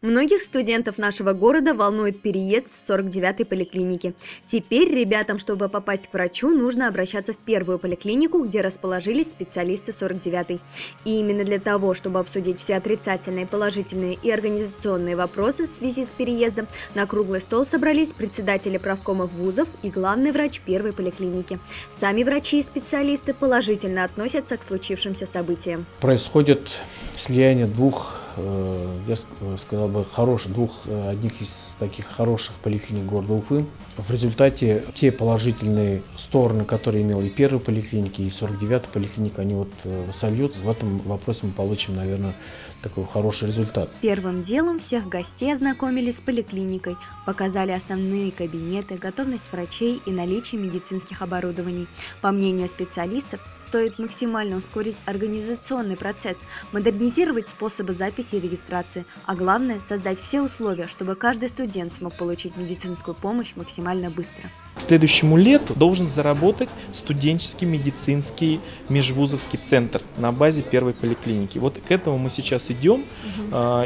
Многих студентов нашего города волнует переезд с 49-й поликлиники. Теперь ребятам, чтобы попасть к врачу, нужно обращаться в первую поликлинику, где расположились специалисты 49-й. И именно для того, чтобы обсудить все отрицательные, положительные и организационные вопросы в связи с переездом, на круглый стол собрались председатели правкомов вузов и главный врач первой поликлиники. Сами врачи и специалисты положительно относятся к случившимся событиям. Происходит слияние двух, я сказал бы, одних из таких хороших поликлиник города Уфы. В результате те положительные стороны, которые имела и первая поликлиника, и 49-я поликлиника, они сольются. В этом вопросе мы получим, наверное, такой хороший результат. Первым делом всех гостей ознакомили с поликлиникой, показали основные кабинеты, готовность врачей и наличие медицинских оборудований. По мнению специалистов, стоит максимально ускорить организационный процесс, модернизировать способы записи и регистрации, а главное – создать все условия, чтобы каждый студент смог получить медицинскую помощь максимально быстро. К следующему лету должен заработать студенческий медицинский межвузовский центр на базе первой поликлиники. Вот к этому мы сейчас идем,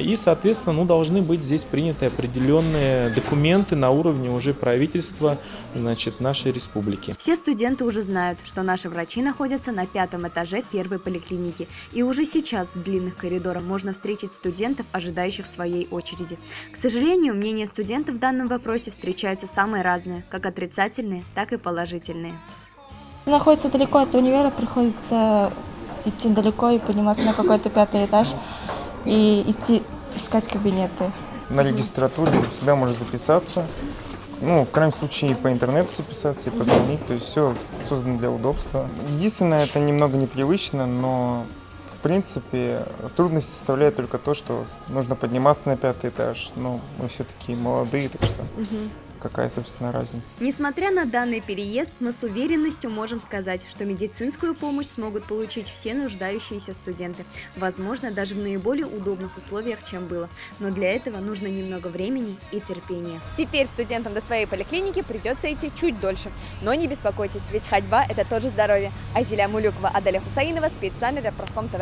и, соответственно, должны быть здесь приняты определенные документы на уровне уже правительства, нашей республики. Все студенты уже знают, что наши врачи находятся на 5-м этаже первой поликлиники, и уже сейчас в длинных коридорах можно встретить студентов, ожидающих своей очереди. К сожалению, мнения студентов в данном вопросе встречаются самые разные, как отрицательные, так и положительные. Находится далеко от универа, приходится идти далеко и подниматься на какой-то 5-й этаж и идти искать кабинеты. На регистратуре всегда можно записаться, в крайнем случае и по интернету записаться, и позвонить, то есть все создано для удобства. Единственное, это немного непривычно, но в принципе трудность составляет только то, что нужно подниматься на 5-й этаж, но мы все-таки молодые, так что... Какая, собственно, разница? Несмотря на данный переезд, мы с уверенностью можем сказать, что медицинскую помощь смогут получить все нуждающиеся студенты. Возможно, даже в наиболее удобных условиях, чем было. Но для этого нужно немного времени и терпения. Теперь студентам до своей поликлиники придется идти чуть дольше. Но не беспокойтесь, ведь ходьба – это тоже здоровье. Азиля Мулюкова, Аделя Хусаинова, специально для Правком ТВ.